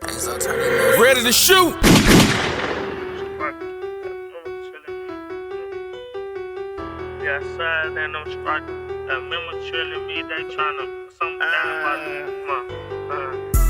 Ready to shoot. Yeah, side and I'm striking. I remember chilling me, they tryna something down about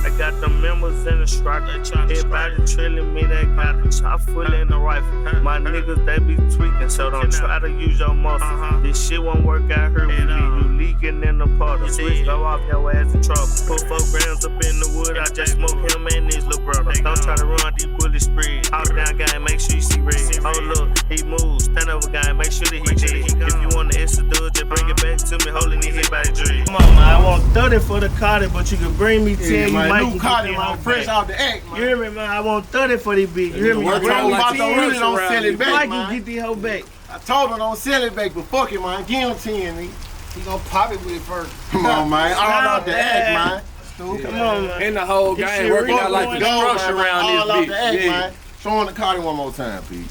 I got the members in the striker. Everybody trilling me, they got the chop full in the rifle. My niggas, they be tweaking, so don't try to use your muscle. This shit won't work out here with me. You leaking in the puddle. Switch go off your ass in trouble. Put 4 grams up in the wood, I just smoke him and his little brother. Don't try to run these bullet spread. Hop down game, make sure you see red. Oh look, he moves. Stand over game, make sure that he dead. If you want the extra dude, just bring it back to me. Holding his head by the dread. Come on, man. I want 30 for the Cardi, but you can bring me 10. You might new Cardi, man, fresh out the act, man. You hear me, man? I want 30 for these bitch. You hear me? I told him don't sell it back, man. I can get the hoe back. I told him don't sell it back, but fuck it, man. Give him 10, nigga. He gonna pop it with it first. Come on, man. All out the act, man. Come on, man. And the whole game working out like construction around all this out the act, bitch. man. Show him the Cardi one more time, Pete.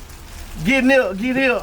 Get nil, get here.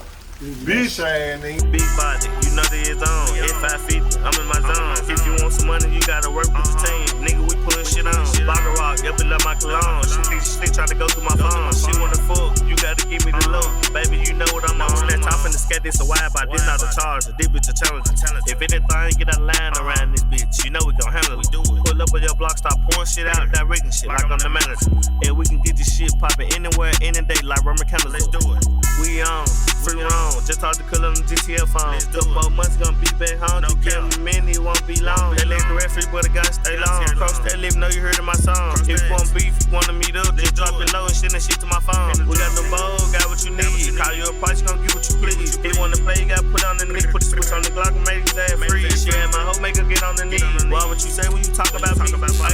Bitch ass, nigga. Big body, you know that it's on. Hit 550, I'm in my zone. If you want some money, you gotta work with the team. Nigga, we putting shit on. Bottle rock, up and up my cologne. She try to go through my phone. She wanna fuck, you gotta give me the look. Baby, you know what I'm on. Slat top in the scat, this a wide body. This not a charge, this bitch a challenge. If anything, get a line around this bitch. You know we gon' handle it. Pull up on your block, start pouring shit out, that rigging shit like I'm the manager. And we can get this shit poppin' anywhere, any day, like Roman candles. Let's do it. We on, free roam. Just talk to Killer on the GTL phone. Couple more months gonna be back home. You give me many, won't be long. They let the referee, but it gotta stay long. Cross that lip, know you heard of my song. If you want beef, you wanna meet up, just drop it low and send that shit to my phone. We got the bowl, got what you need. Call you a price, you gon' get what you please. He wanna play, you gotta put on the knee. Put the switch on the Glock and make his ass free. Shit, my hoe make her get on the knee. Why would you say when you talk about me? I